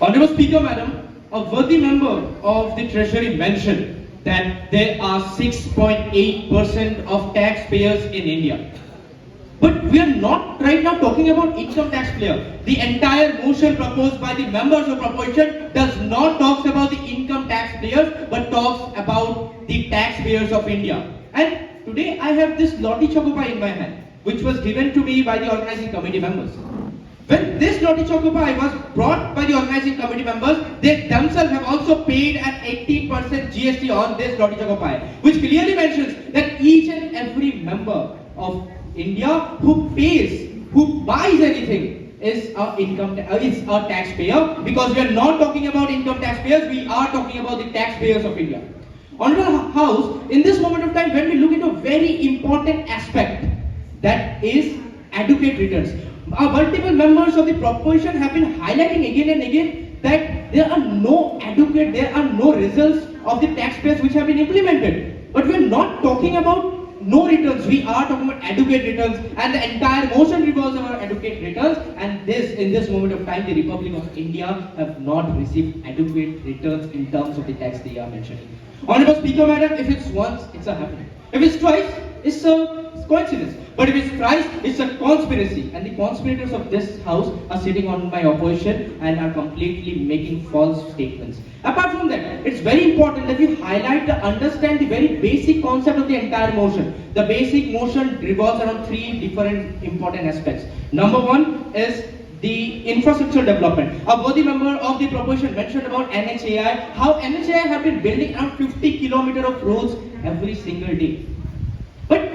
Honorable Speaker, Madam, a worthy member of the Treasury mentioned that there are 6.8% of taxpayers in India. But we are not right now talking about income taxpayer. The entire motion proposed by the members of proposition does not talk about the income taxpayers, but talks about the taxpayers of India. And today I have this Lottie Chocopai in my hand, which was given to me by the organizing committee members. When this Lottie Chocopai was brought by the organizing committee members, they themselves have also paid an 18% GST on this Lottie Chocopai, which clearly mentions that each and every member of India who buys anything is a taxpayer, because we are not talking about income taxpayers, we are talking about the taxpayers of India. Honorable House, in this moment of time, when we look into a very important aspect, that is adequate returns. Multiple members of the proposition have been highlighting again and again that there are no results of the taxpayers which have been implemented. But we are not talking about no returns, we are talking about adequate returns, and the entire motion revolves around adequate returns, and in this moment of time, the Republic of India have not received adequate returns in terms of the tax they are mentioning. Honorable Speaker, Madam, if it's once, it's a happening. If it's twice, it's a coincidence. But if it's thrice, it's a conspiracy. And the conspirators of this house are sitting on my opposition and are completely making false statements. Apart from that, it's very important that we understand the very basic concept of the entire motion. The basic motion revolves around three different important aspects. Number one is the infrastructure development. A worthy member of the proposition mentioned about NHAI, how NHAI have been building around 50 kilometers of roads every single day. But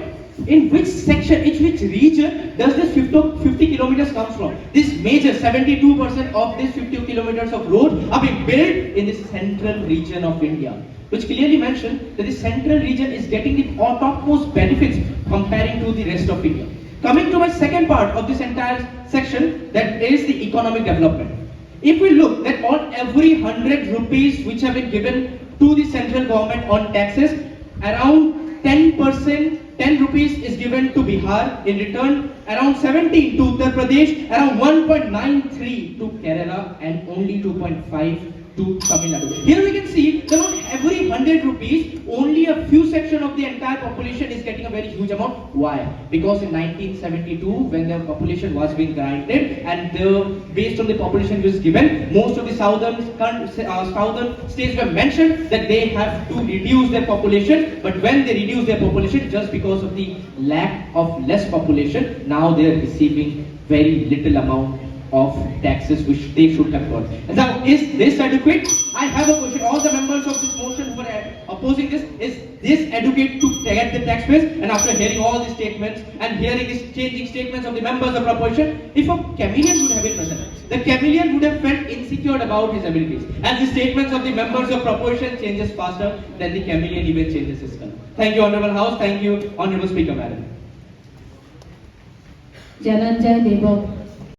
in which section, in which region does this 50 kilometers come from? This major 72% of these 50 kilometers of road are being built in the central region of India, which clearly mentioned that the central region is getting the topmost benefits comparing to the rest of India. Coming to my second part of this entire section, that is the economic development. If we look at on every 100 rupees which have been given to the central government on taxes, around 10%, 10 rupees is given to Bihar, in return around 17 to Uttar Pradesh, around 1.93 to Kerala, and only 2.5 to Tamil Nadu. Here we can see that on every 100 rupees, only a few section of the entire population is getting a very huge amount. Why? Because in 1972, when the population was being granted, and based on the population which was given, most of the southern states were mentioned that they have to reduce their population. But when they reduce their population, just because of the lack of less population, now they are receiving very little amount of taxes which they should have got. Now, is this adequate? I have a question. All the members of this motion who are opposing this, is this adequate to get the taxpayers? And after hearing all these statements and hearing these changing statements of the members of proposition, if a chameleon would have been present, the chameleon would have felt insecure about his abilities. And the statements of the members of proposition changes faster than the chameleon even changes his color. Thank you, Honorable House. Thank you, Honorable Speaker, Madam. Jananjay Devok.